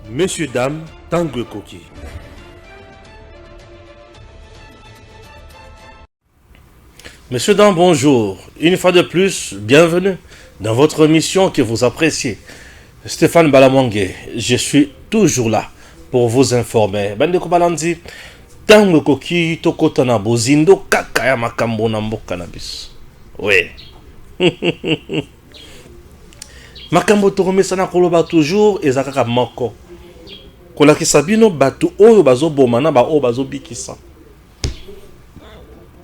Messieurs, dames, Tanguy Koki. Messieurs, dames, bonjour. Une fois de plus, bienvenue dans votre émission que vous appréciez. Stéphane Balamwangue, je suis toujours là pour vous informer. Bandeko Balandi, Tanguy Koki, Tokotana Bozindo, Kakaya Makambo Nambo Cannabis. Oui. Makambo Toromesana Koloba toujours, Ezakaka Moko. Kolaki Sabino Batu Oyo Bazo Bomana Ba O Bazo Bikisa.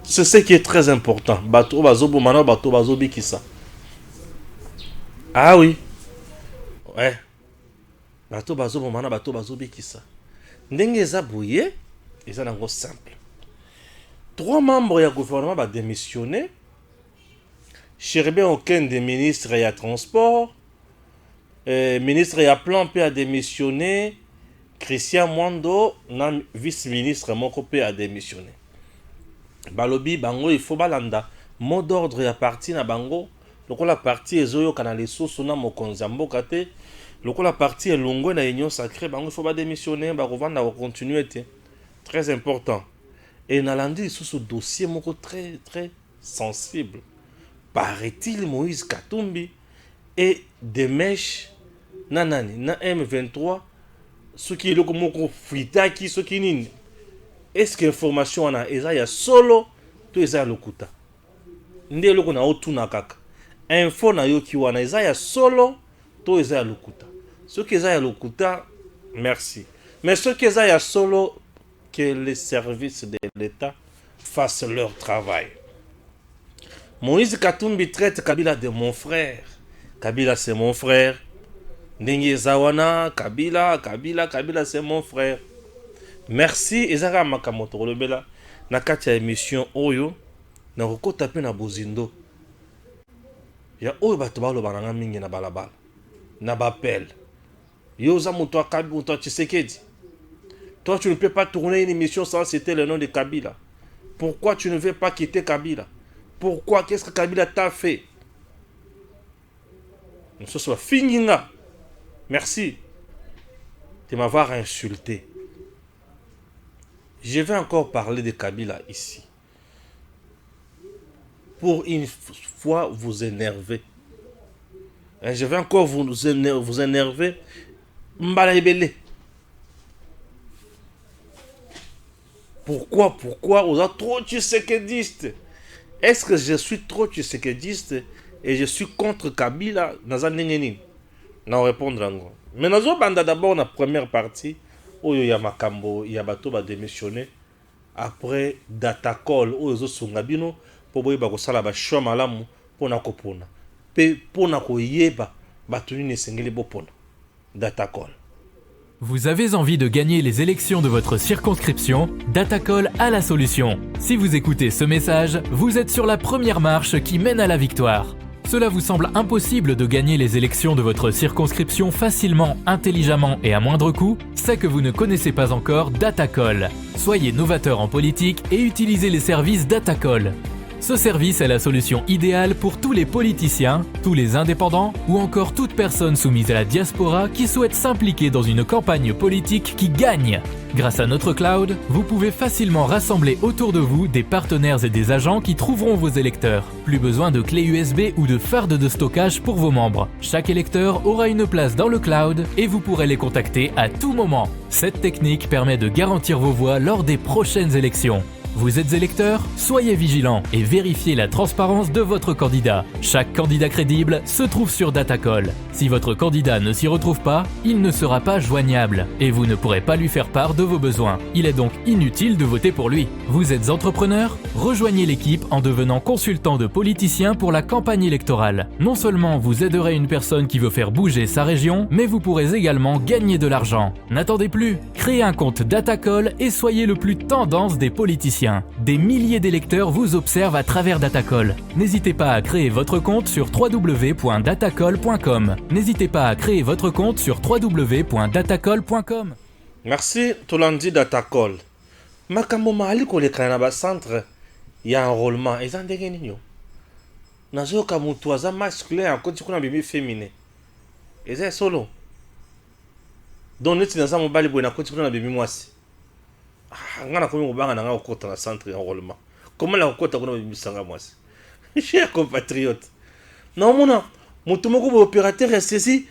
C'est ce qui est très important. Batu Bazo Bomana Bato Bazo Bikisa. Ah oui. Ouais. Bato Bazo Bomana Bato Bazo Bikisa. Ndenge Zabouye, ils sont en simple. 3 membres du gouvernement va démissionner. Cherbé aucun des ministres et à transport. Ministre et à plan P a démissionné. Christian Mwando, vice-ministre Moko P a démissionné. Balobi, Bango, il faut balanda. Mot d'ordre à partir na Bango. Donc la partie est zoyo kanale sosuna mokonzambo kate. Donc la partie est longue na union sacrée. Bango, il faut pas démissionner. Bango vanda va continuer. Très important. Et Nalandi, sous ce dossier moko très très sensible. Paraît-il Moïse Katumbi et des mèches nanani na M23 ce qui est le moko fritaki ce qui nini. Est-ce que information ana eza ya solo to eza lokuta nde loko na otuna kaka info na yo ki wana eza ya solo to eza ya lokuta ce qui eza ya lokuta merci mais ce qui eza ya solo que les services de l'État fassent leur travail. Moïse Katumbi traite Kabila de mon frère. Kabila c'est mon frère. Ndenge Zawana, Kabila c'est mon frère. Merci Ezara Makamoto Lobela. Na katia émission Oyo. Na roko tapé na Bozindo. Ya Oyo batobalo bananga mingi na balabala. Na bapel. Yoza muto Kabila muto Tshisekedi. Toi tu ne peux pas tourner une émission sans citer le nom de Kabila. Pourquoi tu ne veux pas quitter Kabila? Pourquoi? Qu'est-ce que Kabila t'a fait? Ce soit fini là. Merci de m'avoir insulté. Je vais encore parler de Kabila ici. Pour une fois vous énerver. Je vais encore vous énerver. Mbalaibele. Pourquoi vous êtes trop tshisekidiste? Est-ce que je suis trop tshisekidiste et je suis contre Kabila dans un nénéni? Non, répondre encore. Mais nous avons d'abord la première partie où il y a Makambo, il y a Bato va démissionner. Après, Datacol, où ils ont Sungabino, pour que vous ayez un choix malamu pour na kopona. Pour na koyeba, Batuni ne sengeli bopona. Datacol. Vous avez envie de gagner les élections de votre circonscription? Datacol a la solution. Si vous écoutez ce message, vous êtes sur la première marche qui mène à la victoire. Cela vous semble impossible de gagner les élections de votre circonscription facilement, intelligemment et à moindre coût? C'est que vous ne connaissez pas encore Datacol. Soyez novateur en politique et utilisez les services Datacol. Ce service est la solution idéale pour tous les politiciens, tous les indépendants ou encore toute personne soumise à la diaspora qui souhaite s'impliquer dans une campagne politique qui gagne. Grâce à notre cloud, vous pouvez facilement rassembler autour de vous des partenaires et des agents qui trouveront vos électeurs. Plus besoin de clés USB ou de fardes de stockage pour vos membres. Chaque électeur aura une place dans le cloud et vous pourrez les contacter à tout moment. Cette technique permet de garantir vos voix lors des prochaines élections. Vous êtes électeur? Soyez vigilant et vérifiez la transparence de votre candidat. Chaque candidat crédible se trouve sur Datacol. Si votre candidat ne s'y retrouve pas, il ne sera pas joignable et vous ne pourrez pas lui faire part de vos besoins. Il est donc inutile de voter pour lui. Vous êtes entrepreneur? Rejoignez l'équipe en devenant consultant de politiciens pour la campagne électorale. Non seulement vous aiderez une personne qui veut faire bouger sa région, mais vous pourrez également gagner de l'argent. N'attendez plus, créez un compte Datacol et soyez le plus tendance des politiciens. Des milliers d'électeurs vous observent à travers Datacol. N'hésitez pas à créer votre compte sur www.datacol.com. N'hésitez pas à créer votre compte sur www.datacol.com. Merci Tolandi Datacol. Makambo mahali koleka na ba centre ya enrôlement eza ndenge nini? Nazo ka mutu aza masculin akoti kuna bibi féminin. Eza solo. donc neti naza mobali boye nakoti kuna na bemi mwasi nga nakomi kobanga na nga kokota na centre enrôlement comment la kokota kuna bemisanga mwasi cher compatriote naomona motu moko boye opérateur ya saisi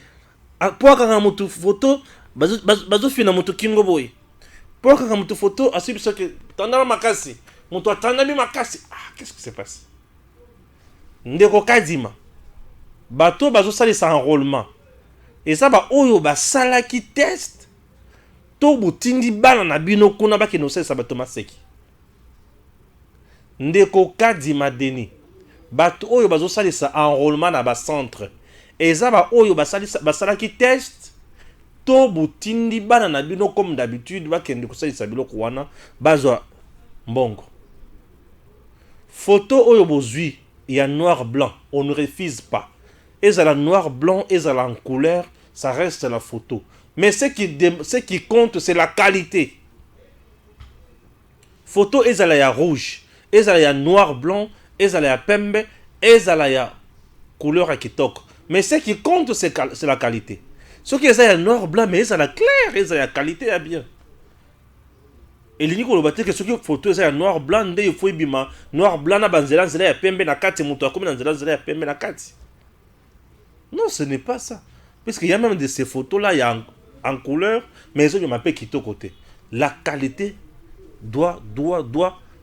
po akanga motu photo bazofina motu kingo boye po akanga motu photo asi biso ke tandala makasi motu atandami makasi qu'est-ce qui se passe ndeko kadima bato bazosalisa enrôlement eza baoyo basalaki test to botindi bana na bino kuna bakende kosalisa bato maseki ndeko kadima deni bato oyo bazosalisa enrôlement na bacentre eza baoyo basalaki test to botindi bana na bino comme d'habitude bakende kosalisa biloko wana bazwa mbongo. Photo oyo bozwi ya noir blanc on ne refuse pas. Ezala noir blanc, ezala en couleur, ça reste la photo. Mais ce qui compte, c'est la qualité. Photo ezala ya rouge, ezala ya noir blanc, ezala ya pembe, ezala ya couleur à kitoko. Mais ce qui compte, c'est la qualité. Ce qui est ya noir blanc, mais ezala clair, ezala ya qualité ya bien. Et l'unique que ce qui photo ezala ya noir blanc, nde il faut ibima noir blanc na banzela nzela ya pembe na kati, muto akomi na nzela ya pembe na kati. Non, ce n'est pas ça. Parce qu'il y a même de ces photos-là, il y a en couleur, mais ils ont un peu quitté côté. La qualité doit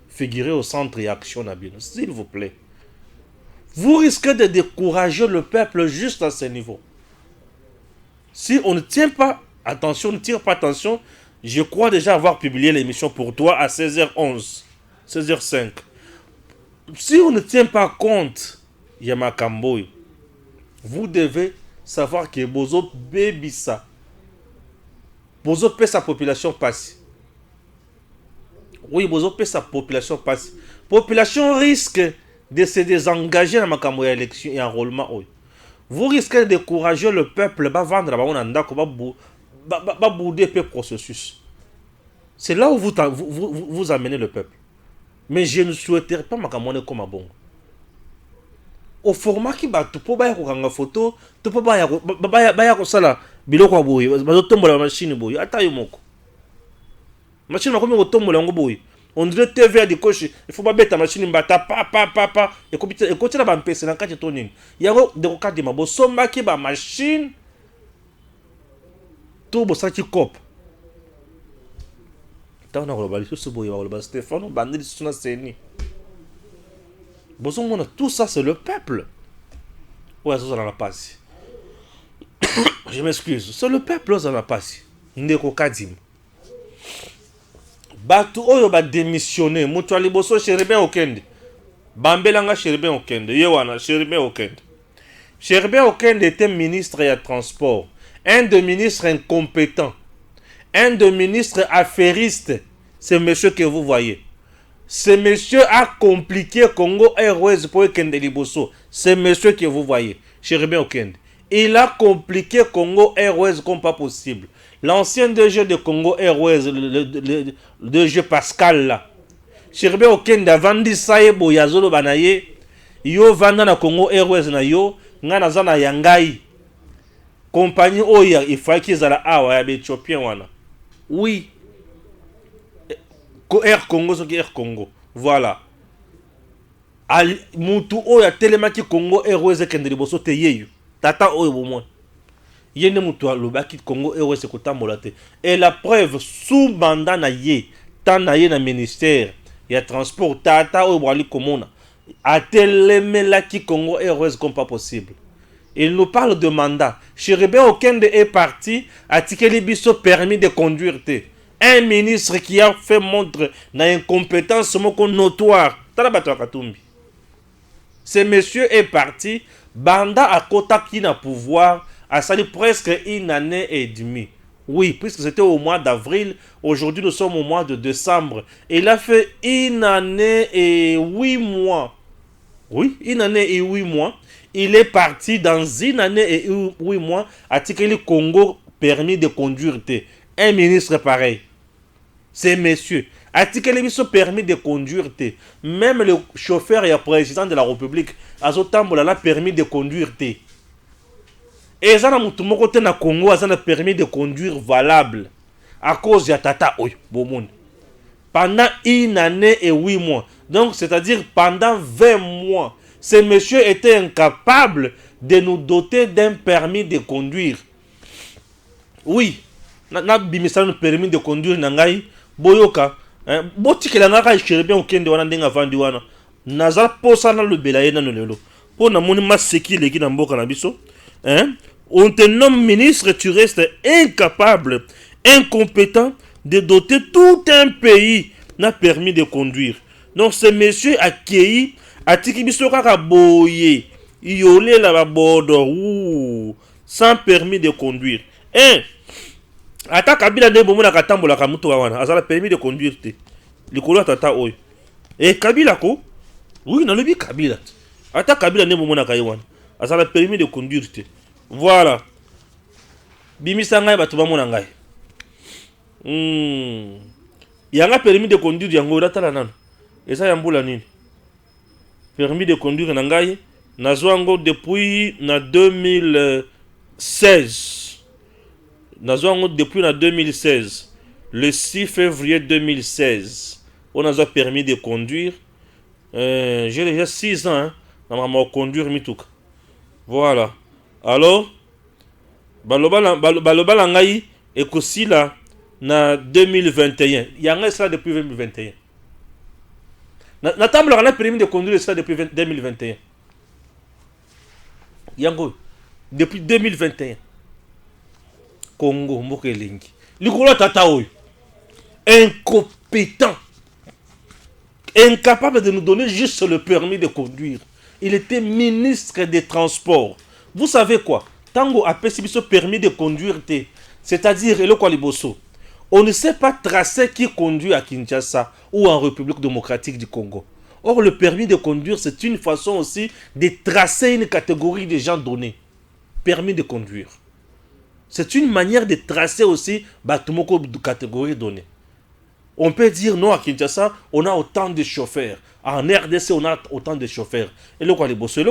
figurer au centre et action, s'il vous plaît. Vous risquez de décourager le peuple juste à ce niveau. Si on ne tient pas attention, ne tire pas attention, je crois déjà avoir publié l'émission pour toi à 16h11, 16h05. Si on ne tient pas compte, Yamakamboy, vous devez savoir que Bozo bébissa. Bozo paie sa population passe. Oui, Bozo paie sa population passe. Population risque de se désengager dans ma élection et enrôlement. Vous risquez de décourager le peuple, va vendre, va bouder le processus. C'est là où vous amenez le peuple. Mais je ne souhaiterais pas ma camoine comme un bon. Au format qui bat tout pour baya photo tout pour baya ko sala biloko boye bazotombola machine boye ata yo moko machine makomi kotombola ngo boye on dirait TV de coche il faut pas beta machine mbata pa et ko ba mpese na kati to nini yango de ko kadima bo somba ki ba machine to bo saki cop tana ko ba liso boye ba Stéphane bandeli suna seni. Tout ça, c'est le peuple. Ouais, ça, ça n'a pas. Je m'excuse. C'est le peuple, ça n'a pas. Ndeko Kadim. Batu oyo ba démissionné. Mutuali liboso Cherubin Okende. Bambelanga Cherubin Okende. Yewana Cherubin Okende. Cherubin Okende était ministre des Transports. Un des ministres incompétents. Un des ministres affairistes. C'est monsieur que vous voyez. Ce monsieur a compliqué Congo Airways pour Okende Liboso. Ce monsieur que vous voyez, Cherubin Okende. Il a compliqué Congo Airways comme pas possible. L'ancien DG de Congo Airways, le DG Pascal là. Cherubin Okende a vendu Saebo Yazolo Banaye. Yo vanda na Congo Airways na yo. Ngana zana yangai. Compagnie Oya, il faut qu'ils aient la awa ya Éthiopien wana. Oui. Air Congo, ce qui est Air Congo. Voilà. Mutu oya telemaki Congo Airways Kende Liboso te yeyo. Tata oyo bomoi. Yene mutu alobaki Congo Airways kotambola te. Et la preuve sous mandat na ye, tan na ye na ministère ya transport tata oyo bwali komona. Atelemelaki Congo Airways comme pas possible. Il nous parle de mandat. Cherubin Okende est parti, a tikeli biso permis de conduire te. Un ministre qui a fait montre d'incompétence notoire. Ce monsieur est parti. Banda a Kota qui n'a pouvoir a sali presque une année et demie. Oui, puisque c'était au mois d'avril. Aujourd'hui, nous sommes au mois de décembre. Il a fait une année et 8 mois. Oui, une année et 8 mois. Il est parti dans une année et 8 mois à Tikeli Congo permis de conduire. Un ministre pareil. C'est monsieur. Article biso permis de conduire. Même le chauffeur et le président de la République, Azotambola l'a permis de conduire. Et ça na mutu moko te na Congo ça na permis de conduire valable à cause ya tata oyo bomone. Pendant une année et 8 mois. Donc c'est-à-dire pendant 20 mois, ce monsieur était incapable de nous doter d'un permis de conduire. Oui, na bimisa un permis de conduire nangai boyoka. Botiki la ngaka ishirebe okende wana ndenga vandi wana. Nazar posa na lobela yena no lelo. Po na moni maseki leki na mboka na biso. On te nomme ministre, tu restes incapable, incompétent de doter tout un pays n'a permis de conduire. Donc ce monsieur a accueilli a tiki biso kaka boye yolé la bordo sans permis de conduire. Ata Kabila de bomo na katambola ka mutu wana azala permis de conduire te. Likolo tata oyo. Kabila ko? Oui, na lobi Kabila. Ata Kabila ne bomo na kaiwana azala permis de conduire te. Voilà. Bimisa ngai batu bamona ngai. Yanga permis de conduire yango datala nano. Esa yambula nini? Permis de conduire na ngai nazwango depuis na 2016. Nazwango depuis na 2016. Le 6 février 2016. On a permis de conduire. J'ai déjà 6 ans hein, na conduire mituka. Voilà. Alors baloba ngai ekosi la na 2021. Yanga ça depuis 2021. Na table on a permis de conduire ça depuis 2021. Yango depuis 2021. Congo mokelingi. Likolo tata oyo. Incompétent. Incapable de nous donner juste le permis de conduire. Il était ministre des Transports. Vous savez quoi? Tango a ce permis de conduire, c'est-à-dire le Kwaliboso. On ne sait pas tracer qui conduit à Kinshasa ou en République démocratique du Congo. Or, le permis de conduire, c'est une façon aussi de tracer une catégorie de gens donnés. Permis de conduire. C'est une manière de tracer aussi Batumoko de catégorie donnée. On peut dire non à Kinshasa, on a autant de chauffeurs. En RDC, on a autant de chauffeurs. Et le Kwaliboso,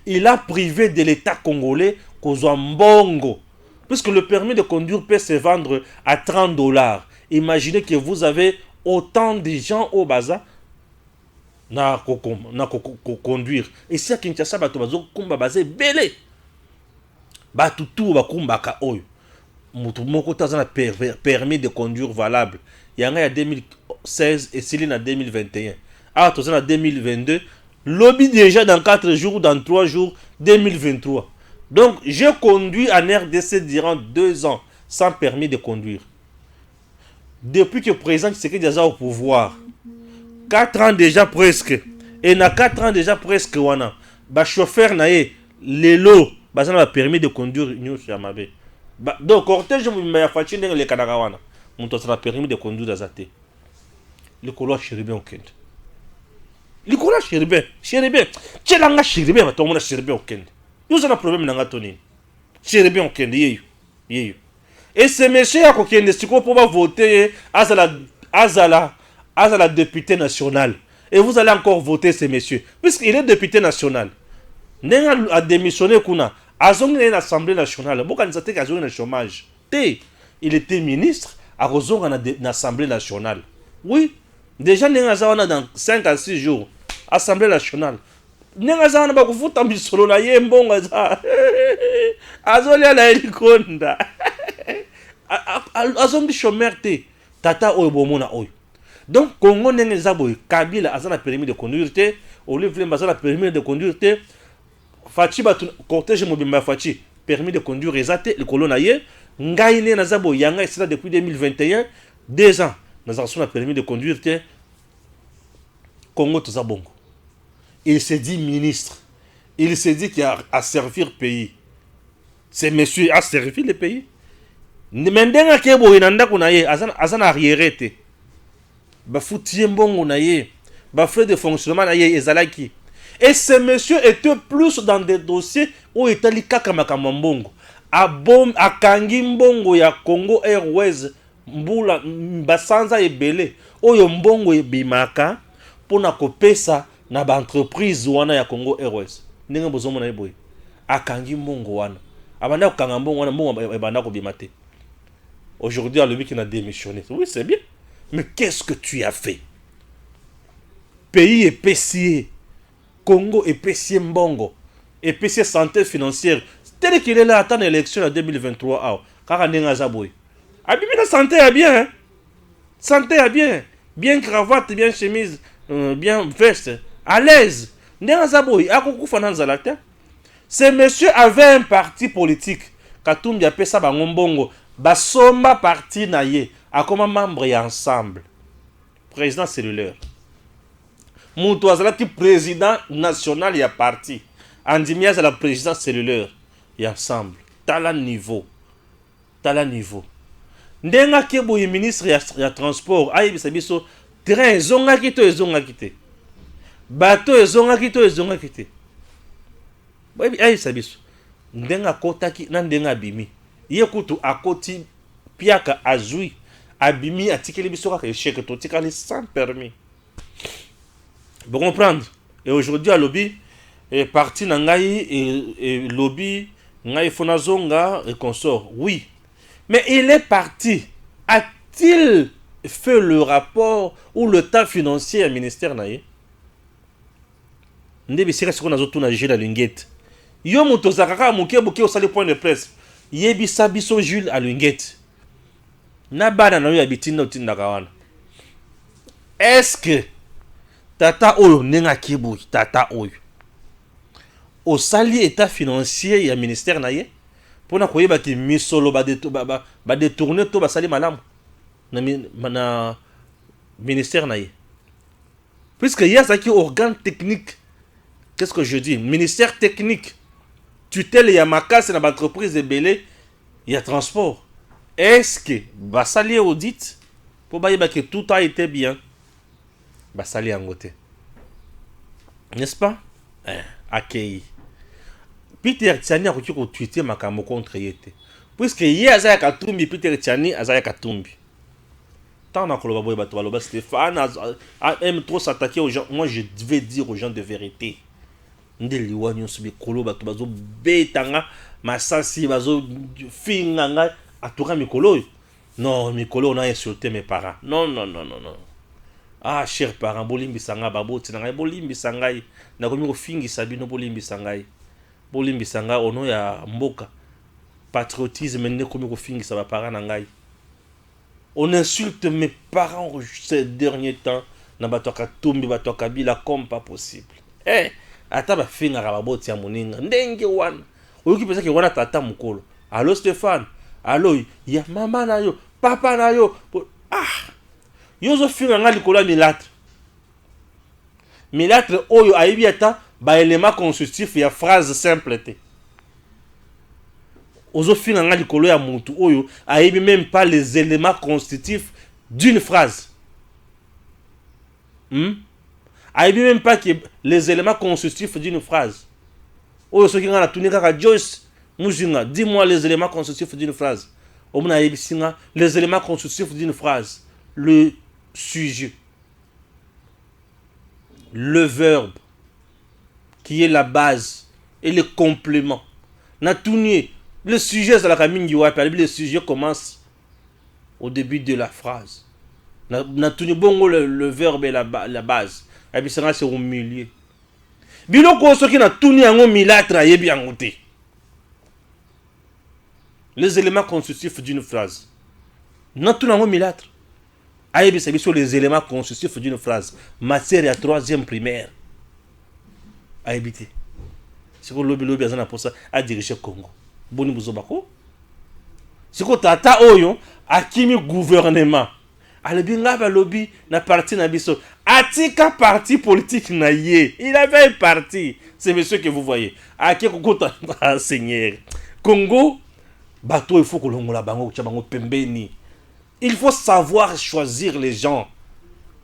il a privé de l'État congolais Mbongo. Puisque le permis de conduire peut se vendre à $30. Imaginez que vous avez autant de gens au bazar na conduire. Et si à Kinshasa, bato bazo kumba bazé belé. Bato tout ba kumba ka oyo. Mutu moko tazana permis de conduire valable. Yanga ya 2016 et Céline en 2021. Ah, tout ça en 2022. Lobby déjà dans 4 jours, dans 3 jours, 2023. Donc, j'ai conduit en RDC durant 2 ans sans permis de conduire. Depuis que le président Tshisekedi est au pouvoir, 4 ans déjà presque. Et dans 4 ans déjà presque, wana, ba chauffeur nae, lelo, ba ça permis de conduire nyo chamabe. Donc, cortège m'a fati ndenge le kanaka wana. Mon ça permis de conduire d'azate. Le colo chéribé au Kenya. Le colo chéribé, tchelanga chéribé, ma tomona chéribé au Kenya. Nous avons un problème dans la tonne. C'est bien ok. Et ce monsieur a coquin pour voter à la députée nationale. Et vous allez encore voter ce monsieur. Puisqu'il est député national. Nenga a démissionné kuna. Azong est l'Assemblée nationale. Pourquoi nous avons azong le chômage? Il était ministre à Rozong à l'Assemblée nationale. Oui. Déjà nenga zawana dans 5 à 6 jours. Assemblée nationale. Nenga zana ba kufuta misolo na ye mbonga za azolia na elikonda azongi chômeur te tata oyo bomona oyo. Donc Congo nenge za boy Kabila azana permis de conduire te Olivier Mbazana permis de conduire te Fachi ba cortège mobimba Fachi permis de conduire ezate le colonna ye ngai ne na za boy yanga c'est là depuis 2021 2 ans nous avons permis de conduire te Congo to za bongo. Il s'est dit ministre. Il s'est dit qu'il a à servir le pays. Ce monsieur a servi le pays. Maintenant, il y a un arrière. Il y a un frais de fonctionnement. Et ce monsieur était plus dans des dossiers où il était li kaka makamambongo. A kangi mbongo ya Congo Airways mbula basanza ebele. Oyo mbongo ebimaka pona kopesa na ba entreprise wana ya Congo Airways. Ndenge bozomona eboy. Akangi mbongo wana. abanda kokanga mbongo wana mbongo ebanda kobima te. Aujourd'hui, alobi qui a démissionné. Oui, c'est bien. Mais qu'est-ce que tu as fait? Pays épicier, Congo épicier mbongo, épicier santé financière. Tel qu'il est là, attend l'élection en 2023. Ah, car on est à Zaboui. Abimi la santé est bien. Hein? Santé est bien. Bien cravate, bien chemise, bien veste. À l'aise. N'est Zaboui. Ah, coucou fanan zalata. Ce monsieur avait un parti politique. Katumbi a pesa bangombongo. Basomba parti naye. A comme membre et ensemble. Président cellulaire. Moutou azalaki président national ya parti. Andimia c'est la président cellulaire. Et ensemble. Tala niveau. Tala niveau. Ndenga kebo ye ministre ya transport. Aïe bisabiso. Train zonga kito ezonga kite. Bateau ezonga kito ezonga kite. Aïe bisabiso. Ndenga kotaki na ndenga bimi. Ye kutu akoti piaka azui. Abimi atikeli biso kaka échec to tikali sans permis. Vous comprendre? Et aujourd'hui à lobby et parti nangai et lobby ngai fonazonga et consort. Oui. Mais il est parti. A-t-il fait le rapport ou le temps financier au ministère naie? Ndebi sika siko nazotu na Jules Alingete. Yo moto zakaka moke boke au point de presse. Yebisa biso Jules Alingete. Na bana na yo abitina utinda kawana. Est-ce que tata oyo nenga kibu tata oyo au sali état financier ya ministère naie pona koyeba ki misolo ba détourner to ba sali malamu na ministère naie puisque il y a ça qui organe technique. Qu'est-ce que je dis? Ministère technique tutelle ya makasi na entreprise de belé ya transport. Est-ce que ba sali audit pour ba que tout a été bien? Basali angote. N'est-ce pas? Akei. Peter Tiani a reçu tweeter makamo contre yete. Puisque hier azaya katumbi Peter Tiani azaya katumbi. Tant na koloba boy bato baloba Stéphane aime trop s'attaquer aux gens. Moi je devais dire aux gens de vérité. Ndeli wanyo subi koloba bato bazo betanga masasi bazo finganga atuka mikolo. Non, mikolo on a insulté mes parents. Non. Ah, chers parents, bolimbi sanga baboti nangai bolimbi sangai na komi ko fingi sabino bolimbi sangai ono ya mboka patriotisme ne komi ko fingi sa ba parents nangai. On insulte mes parents ces derniers temps na bato katumbi bato kabila comme pas possible. Ata ba finga ka baboti ya moninga ndenge wana oyoki pesa ke wana tata mukolo. Allo Stéphane, allo ya mama na yo papa na yo. Yozo finga nga likolo milatre. Milatre oyo aibi ata ba élément constitutif ya phrase simple te. Ozo finga nga likolo ya mutu oyo aibi même pas les éléments constitutifs d'une phrase. Aibi même pas que les éléments constitutifs d'une phrase. Oyo soki nga na tunika ka Joyce Muzinga, dis-moi les éléments constitutifs d'une phrase. Omuna aibi singa les éléments constitutifs d'une phrase. Le sujet, le verbe qui est la base et le complément. Natounie, le sujet c'est la camine wapi, le sujet commence au début de la phrase. Natounie bongo le verbe et la base. Et puis c'est au milieu. Biloko soki natounie yango milatra yebi yango te. Les éléments constitutifs d'une phrase. Natounie yango milatra. Aïe, c'est sur les éléments constitutifs d'une phrase. Matière à 3e primaire. Aïe, c'est que lobby a pour ça à diriger Congo. Boni Bouzobako. C'est que tata oyo a kimi gouvernement. Ale binga ba lobby na parti na biso. Atika parti politique na ye. Il avait un parti. C'est monsieur que vous voyez. Ake kokota Seigneur. Congo bateau il faut que l'ongola bango chabango pembeni. Il faut savoir choisir les gens.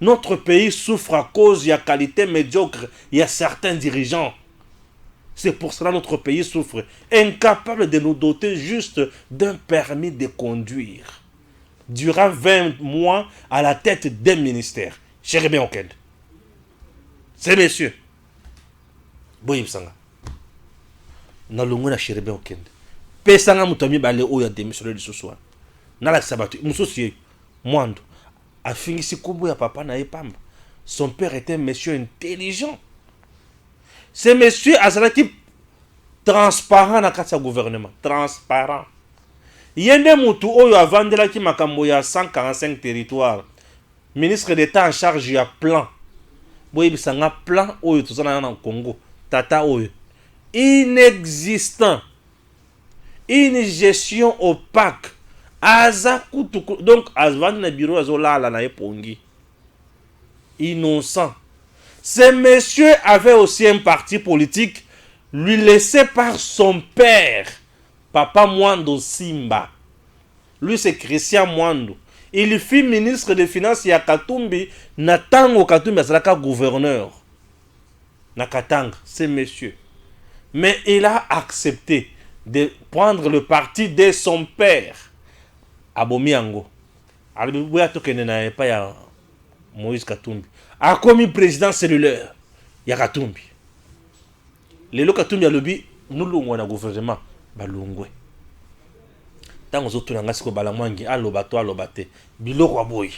Notre pays souffre à cause de la qualité médiocre. Il y a certains dirigeants. C'est pour cela que notre pays souffre. Incapable de nous doter juste d'un permis de conduire. Durant 20 mois à la tête d'un ministère. Chérie Okende. C'est monsieur. Boyib Sanga. Nalungu na Chérie Okende. pesanga mutu mibale oyo démissionné lisusu wana nalakisa bato mosusu ye mwando afingisi kombo ya papa na ye pamba. Son père était un monsieur intelligent. Ce monsieur azalaki transparent na kati ya gouvernement, transparent. Yende mutu oyo avandelaki makambo ya 145 territoires, ministre d'État en charge ya plan. Boye bisanga plan oyo tozana na Congo, tata oyo inexistant. Une gestion opaque. Donc azvan na bureau azolala na epongi. Innocent. Ce monsieur avait aussi un parti politique lui laissé par son père, Papa Mwando Simba. Lui c'est Christian Mwando. Il fut ministre des Finances ya Katumbi, na tango Katumbi azalaka gouverneur. Na Katanga, ce monsieur. Mais il a accepté de prendre le parti de son père. Abomiango. Alibuya tokene na pas ya Moïse Katumbi. A commis président cellulaire. Ya Katumbi. Lelo Katumbi alobi nulungwa na gouvernement balungwe. Tango zoto na ngasiko balamwangi alobato alobate. Biloko aboyi.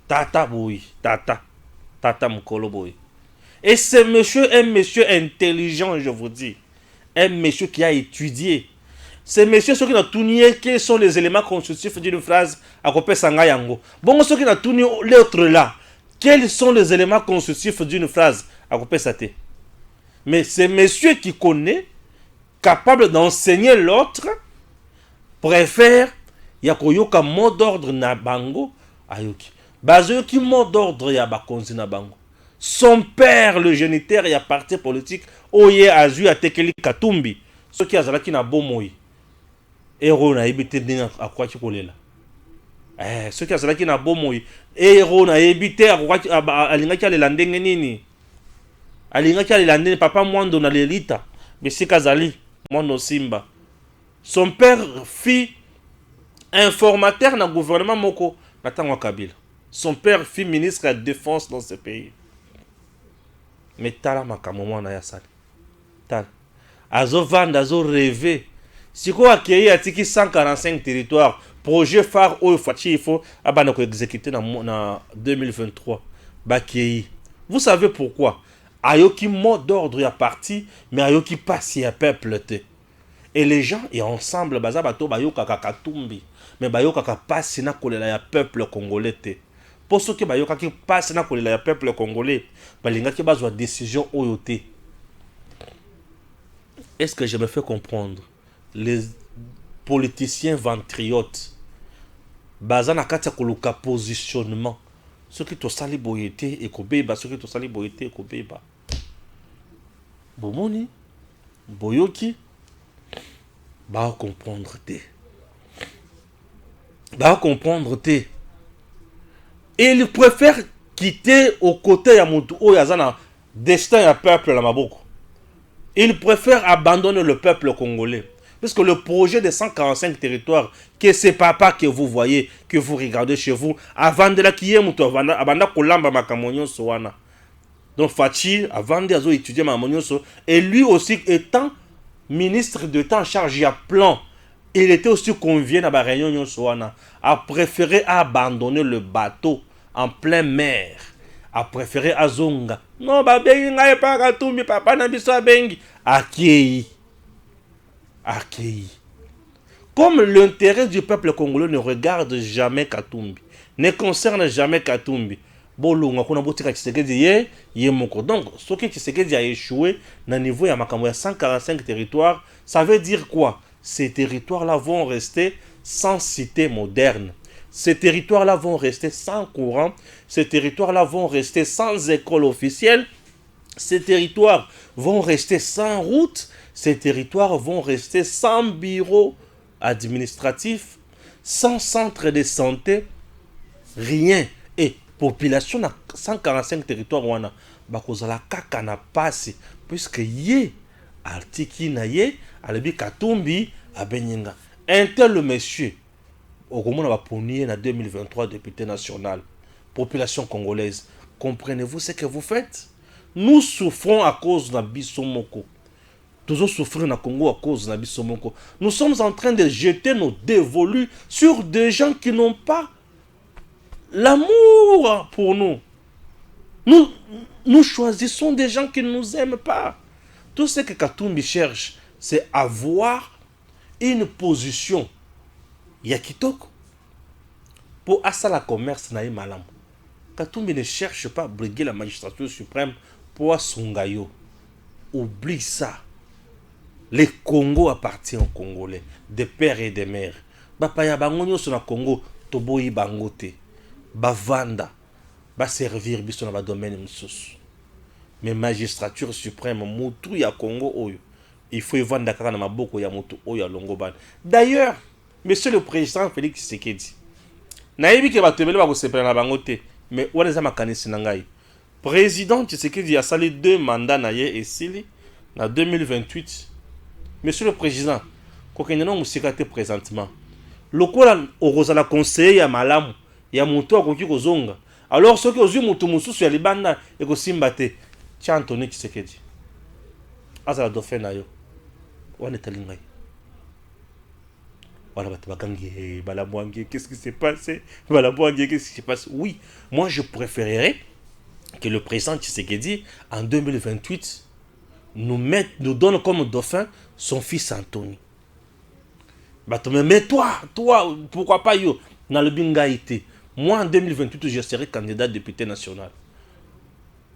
Tata boyi, tata mukolo boyi. Et ce monsieur est un monsieur intelligent, je vous dis. Un monsieur qui a étudié. Ce monsieur, ceux qui ont tourné, quels sont les éléments constitutifs d'une phrase à côté Sangayango. Bon, ceux qui ont tourné l'autre là, quels sont les éléments constitutifs d'une phrase à côté Sate. Mais ce monsieur qui connaît, capable d'enseigner l'autre, préfère Yakoyoka mot d'ordre na bango ayoki. Bazoyoki mot d'ordre ya bakonzi na bango. Son père, le géniteur, y a parti politique, oye azu a tekeli Katumbi. Ce qui a zalaki na bomoi. Héros na ebité dina à quoi tu kolela. Ce qui a zalaki na bomoi. Héros na ebité à quoi alinga ki alela ndenge nini. Alinga ki alela ndenge papa Mwando na lelita. Besika zali Mwando Simba. Son père fit informateur na gouvernement moko na tango Kabila. Son père fit ministre de la défense dans ce pays. Mais tala makamoma na yasali. Tala. Azo vanda, azo rêver. Si quoi accueillir atiki 145 territoires, projet phare au Fachi, il faut abana ko exécuter na 2023. Bakei. Vous savez pourquoi? Ayoki mot d'ordre ya parti, mais ayoki passe ya peuple te. Et les gens et ensemble baza bato bayoka Katumbi, mais bayoka ka passe na kolela ya peuple congolais te. Pour ceux qui bayoka qui passe na kolela ya peuple congolais, balinga ki bazwa décision oyote. Est-ce que je me fais comprendre? Les politiciens ventriotes baza na kati ya koluka positionnement. Ceux qui to sali boyete et kobeba, ceux qui to sali boyete et kobeba. Bomoni boyoki ba comprendre te. Ba comprendre te. Et il préfère quitter aux côtés ya mutu o yazana destin ya peuple la maboko. Il préfère abandonner le peuple congolais. Parce que le projet de 145 territoires, que c'est papa que vous voyez, que vous regardez chez vous, avant de la kiye mutu abanda kolamba makamonyo soana. Donc Fachi, avant de étudier makamonyo so, et lui aussi étant ministre d'État en charge à plan, il était aussi convié à la réunion soana, a préféré abandonner le bateau en pleine mer, a préféré azonga. Non, babengi ngai pa Katumbi papa na biso bengi akei. Akei. Comme l'intérêt du peuple congolais ne regarde jamais Katumbi, ne concerne jamais Katumbi. Bolunga kuna botika Tshisekedi ye moko. Donc ce qui Tshisekedi a échoué na niveau ya makambo ya 145 territoires, ça veut dire quoi? Ces territoires-là vont rester sans cité moderne. Ces territoires-là vont rester sans courant. Ces territoires-là vont rester sans école officielle. Ces territoires vont rester sans route. Ces territoires vont rester sans bureau administratif, sans centre de santé, rien. Et population na 145 territoires wana bakozala kaka na pasi puisque ye artiki na ye alebi Katumbi abenyenga. Un tel monsieur au Gomona va punir en 2023 député national. Population congolaise, comprenez-vous ce que vous faites? Nous souffrons à cause de Bissomoko. Toujours souffrir na Congo à cause de biso moko. Nous sommes en train de jeter nos dévolus sur des gens qui n'ont pas l'amour pour nous. Nous choisissons des gens qui ne nous aiment pas. Tout ce que Katumbi cherche, c'est avoir une position. Yakitoko. Pour asala commerce na malam. Katumbi ne cherche pas à briguer la magistrature suprême pour Songayo. Oublie ça. Le Congo appartient aux Congolais, des pères et des mères. Bapaya bangonyo sur le Congo, toboyi bangote. Bavanda, ba servir biso na ba domaine msusu. Mais magistrature suprême, mutu ya Congo oyo. Il faut y vendre kaka na maboko ya mutu oyo longoban. D'ailleurs, monsieur le président Félix Tshisekedi, nayebi ke batebele ba ko sepela na bangote, mais wana za makanisi na ngai. Président Tshisekedi a sali 2 mandats na ye et sili na 2028. Monsieur le président, kokende no musika te présentement. Lokola orozala conseiller ya malamu ya mutu akoki kozonga. Alors soki ozwi mutu mususu ya libanda ekosimba te. Tia Anthony Tshisekedi. Azala dauphin na yo. Wana talingai. Voilà, qu'est-ce qui s'est passé? Qu'est-ce qui se passe? Oui, moi je préférerais que le président Tshisekedi en 2028 nous donne comme dauphin son fils Anthony. Mais toi, pourquoi pas yo? Dans le bingaïté. Moi en 2028, je serai candidat député national.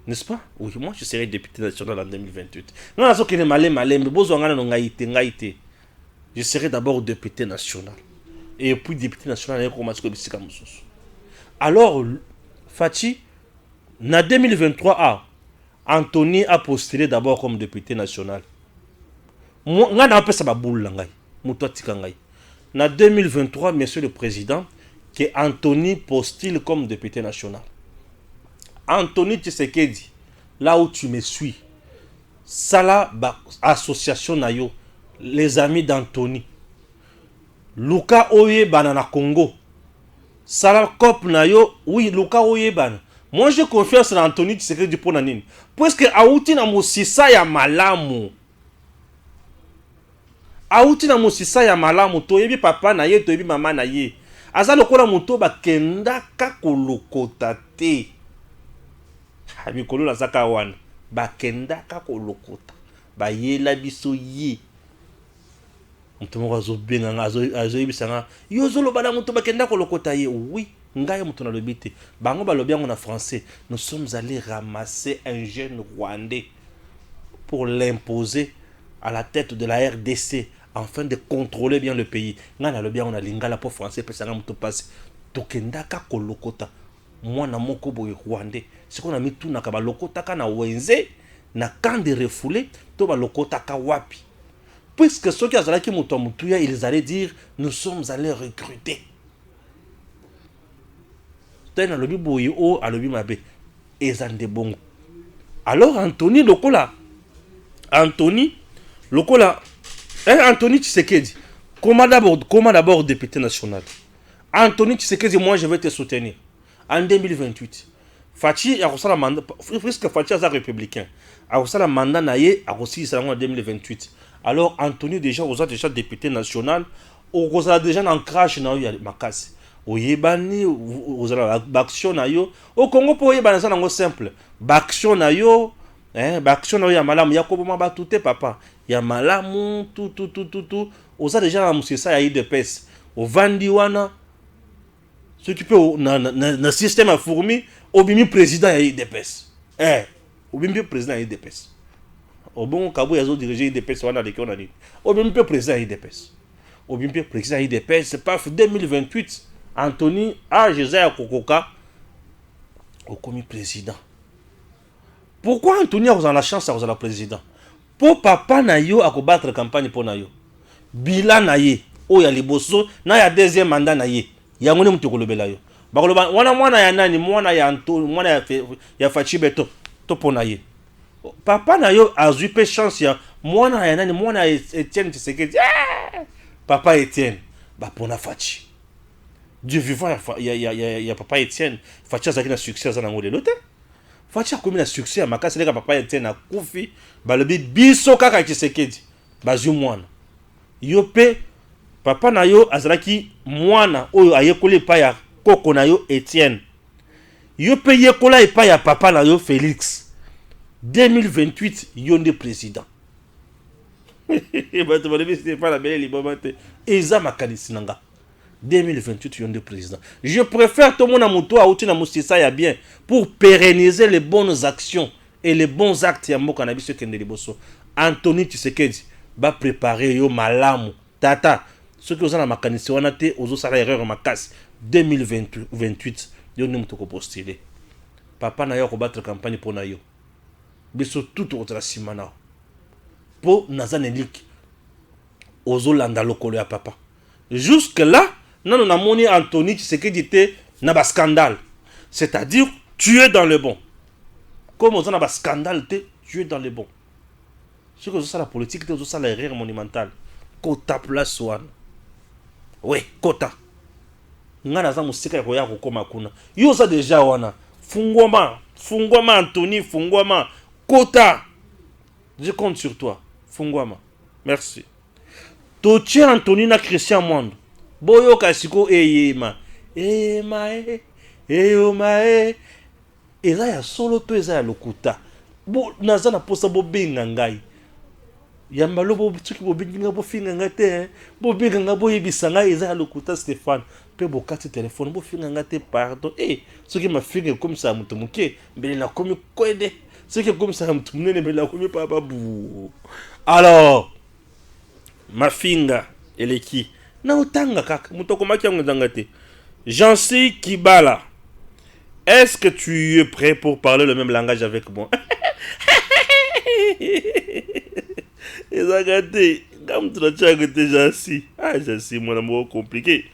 N'est-ce pas? Oui, moi je serai député national en 2028. Non, je serai d'abord député national. Et puis député national, alors, Fachi, en 2023, Anthony a postulé d'abord comme député national. En 2023, monsieur le président, que Anthony postule comme député national. Anthony Tshisekedi, là où tu me suis, Sala association Nayo, les amis d'Anthony. Luka Oyebana na Congo. Sala Cop Nayo, oui, Luka Oyebana. Moi j'ai confiance en Anthony Tshisekedi pour nanine. Parce que Aouti na Mosisa ya malamu. Aouti na Mosisa ya malamu. Toyebi papa na ye, toyebi mama na ye. Aza lokola muto bakenda kakolokota te. Mikolo la zaka wana. Bakenda kakolokota. Ba yela biso ye. Muto moko azobenga nga azoyebisanga. Yo zolo bala muto bakenda kolokota ye. Oui. Ngaye muto na lobite. Bango balobi yango na français. Nous sommes allés ramasser un jeune Rwandais pour l'imposer à la tête de la RDC afin de contrôler bien le pays. Nga na lobi yango na lingala pour français pesanga muto passe. Tokenda kolokota. Mwana moko boye Rwandais. C'est qu'on a mis tout na ka balokota ka na wenze na camp de refoulés to balokota ka wapi. Puisque ceux qui azalaki muto mutuya ils allaient dire nous sommes allés recruter. Tena lobi boye o alobi mabe ezande bon. Alors Anthony lokola Anthony Tshisekedi comment d'abord député national. Anthony Tshisekedi, moi je vais te soutenir en 2028. Fachi a reçu la mandat, puisque Fachi est républicain, a reçu la mandat naïe, a reçu en 2028. Alors Anthony déjà déjà député national, au déjà en crash na yo makasi. Oyebani ozala baction na yo au Congo pour oyebana ça nango simple. Baction na yo baction na yo ya malamu ya koboma batute papa. Ya malamu tout. Oza déjà na musisa ya IDPS. Au vandi wana ce qui peut na système à fourmi obimi président ya IDPS. Obimi président ya IDPS. Obon kabo yazo diriger IDPS wana leki on a dit. Obimi président ya IDPS. Obimi président ya IDPS c'est pas 2028. Anthony a Jésus Kokoka au commis président. Pourquoi Anthony a la chance à la président? Pour papa na yo a combattre campagne pour na yo. Bila na ye o ya liboso na ya deuxième mandat na ye. Ya ngone mutu kolobela yo. Bakoloba mwana ya nani mwana ya Anthony mwana ya Fachi Beto to pona ye. Papa na yo a eu chance ya mwana ya nani mwana ya Etienne Tshisekedi. Papa Etienne ba pona Fachi. Dieu vivant, il y a papa Etienne, Fachi a un succès dans le loté. Fachi a commis un succès à makasi leka papa était na kufi balobi biso kaka Tshisekedi bazwi mwana yo pe papa na yo azalaki mwana oyo ayekoli epai ya koko na yo Etienne yo pe yekola epai ya papa na yo Félix 2028 yo nde président bato balobi c'était pas la belle liboma te eza makanisi nanga 2028 yon de président. Je préfère tout le monde à Moutoua ou na Moussissa ya bien pour pérenniser les bonnes actions et les bons actes ya mboka na biso kende liboso. Anthony Tshisekedi va préparer yo malamu tata ceux qui ont na makanisi wana te ozo sala erreur makasi 2028 yo ni mutoko postuler. Papa na yo ko battre campagne pour na yo. Biso tout autre simana. Po nazanelik ozo landa lokolo ya papa. Jusque là non, on a moni Anthony Tshisekedi était dans un scandale. C'est-à-dire, tu es dans le bon. Comme on a un scandale, tu es dans le bon. Ce que c'est la politique, c'est ça l'erreur monumentale. Kota place one. Oui, kota. Ngana za musika ko ya ko koma kuna. Yo ça déjà wana. Fungwama Anthony, Fungwama kota. Je compte sur toi. Fungwama. Merci. Toche Anthony na Christian Mwando. Boyo kasiko eyema eyoma eza ya solo to eza ya lokuta bo naza na posa bo benga ngai yamba lobo tsuki bo benga bo finga ngate bo benga ngabo yebisa ngai eza ya lokuta Stéphane pe bo kati téléphone bo finga ngate pardon soki ma finga comme ça mutu muke mbele na komi kwede soki comme ça mutu munene mbele na komi papa bu alors ma finga eleki na utanga kaka mutoko maki ngozanga te Jansi Kibala, est-ce que tu es prêt pour parler le même langage avec moi? Ezagate comme tu l'as dit Jansi Jansi mon amour compliqué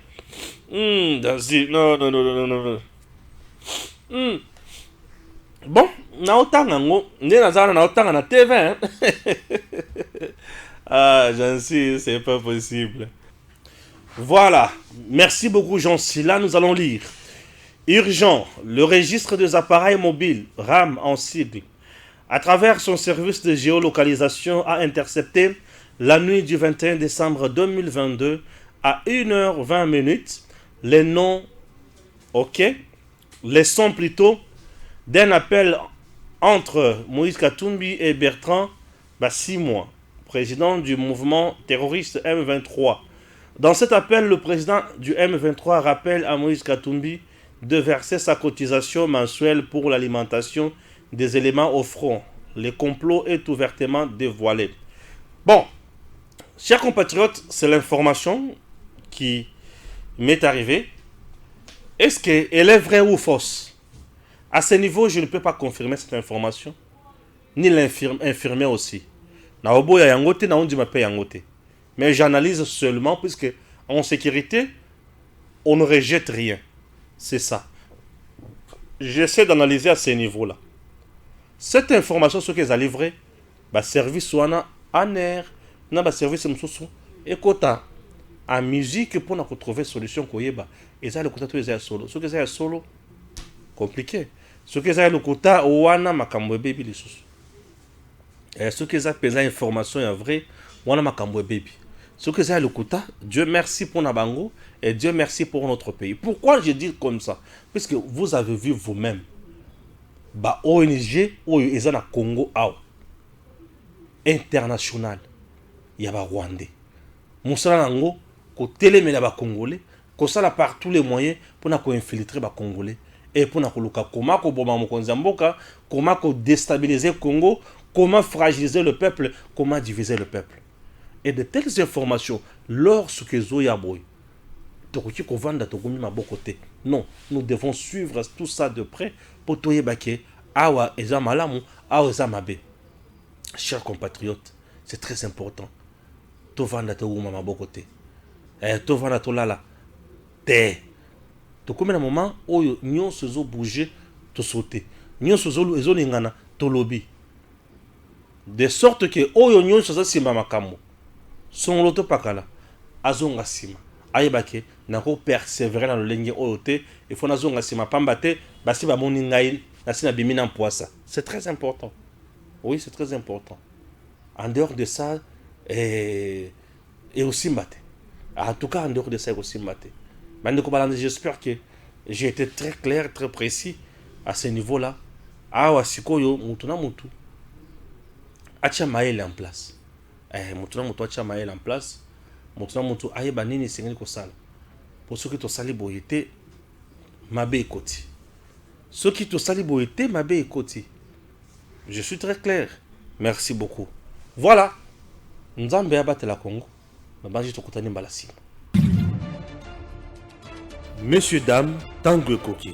Jansi non bon na utanga ngo nde nazana na utanga na TV Jansi c'est pas possible. Voilà, merci beaucoup Jansi. Là, nous allons lire. Urgent, le registre des appareils mobiles, RAM en sigle, à travers son service de géolocalisation, a intercepté la nuit du 21 décembre 2022 à 1h20 les noms, les sons plutôt, d'un appel entre Moïse Katumbi et Bertrand Bassimois, président du mouvement terroriste M23. Dans cet appel, le président du M23 rappelle à Moïse Katumbi de verser sa cotisation mensuelle pour l'alimentation des éléments au front. Le complot est ouvertement dévoilé. Bon, chers compatriotes, c'est l'information qui m'est arrivée. Est-ce qu'elle est vraie ou fausse? À ce niveau, je ne peux pas confirmer cette information, ni l'infirmer aussi. Naobo ya yangote, na on dit ma paye yangote. Mais j'analyse seulement puisque en sécurité, on ne rejette rien. C'est ça. J'essaie d'analyser à ce niveau-là. Cette information, ce qu'ils ont livré, service soit en air, na service msoso, et kota en musique pour nous trouver solution koyeba. Et ça le kota tout les solo. Ce que ça solo, compliqué. Ce que ça le kota wana makambo baby les sous. Et ce que ça pesa information est vrai, wana makambo baby. Ce que c'est le Kouta, Dieu merci pour Nabango et Dieu merci pour notre pays. Pourquoi je dis comme ça? Parce que vous avez vu vous-même, ONG, ils ont Congo international, il y a Rwandais. Moussala Nango, ko télémé ba Congolais, ko sala par tous les moyens pour na ko infiltrer ba Congolais et pour na ko luka comment ko boma mokonza mboka, comment ko déstabiliser Congo, comment fragiliser le peuple, comment diviser le peuple. Et de telles informations, lorsque Zoyaboy, non, nous devons suivre tout ça de près pour Toyebake, Awa Ezamalamu, Awa Ezamabe. Chers compatriotes, c'est très important. Tovanda Touma Mabokote. Tovanda Tolala. Te. To comme un moment où nous se bouger, to sauter. Nous se zolingana, to lobby. De sorte que Oyo Nyon se simba makamo. Son loto pakala azonga sima ayebake nako persévérer dans le lenge oyote il faut nazonga sima pambate basi ba moni ngai nasi na bimi na poisa. C'est très important. Oui, c'est très important. En dehors de ça, et aussi maté. En tout cas, en dehors de ça, aussi maté. J'espère que j'ai été très clair, très précis à ce niveau-là. Ah, wasikoyo, mutu na mutu. Acha maele en place. Mutu na mutu acha maele en place. Mutu na mutu ayeba nini sengeli kosala. Pour ceux qui te sali boyete, mabe ekoti. Ceux qui te sali boyete, mabe ekoti. Je suis très clair. Merci beaucoup. Voilà. Nzambe abatela Congo. Mabanji tokutani mbala sima. Messieurs, dames, tango koki.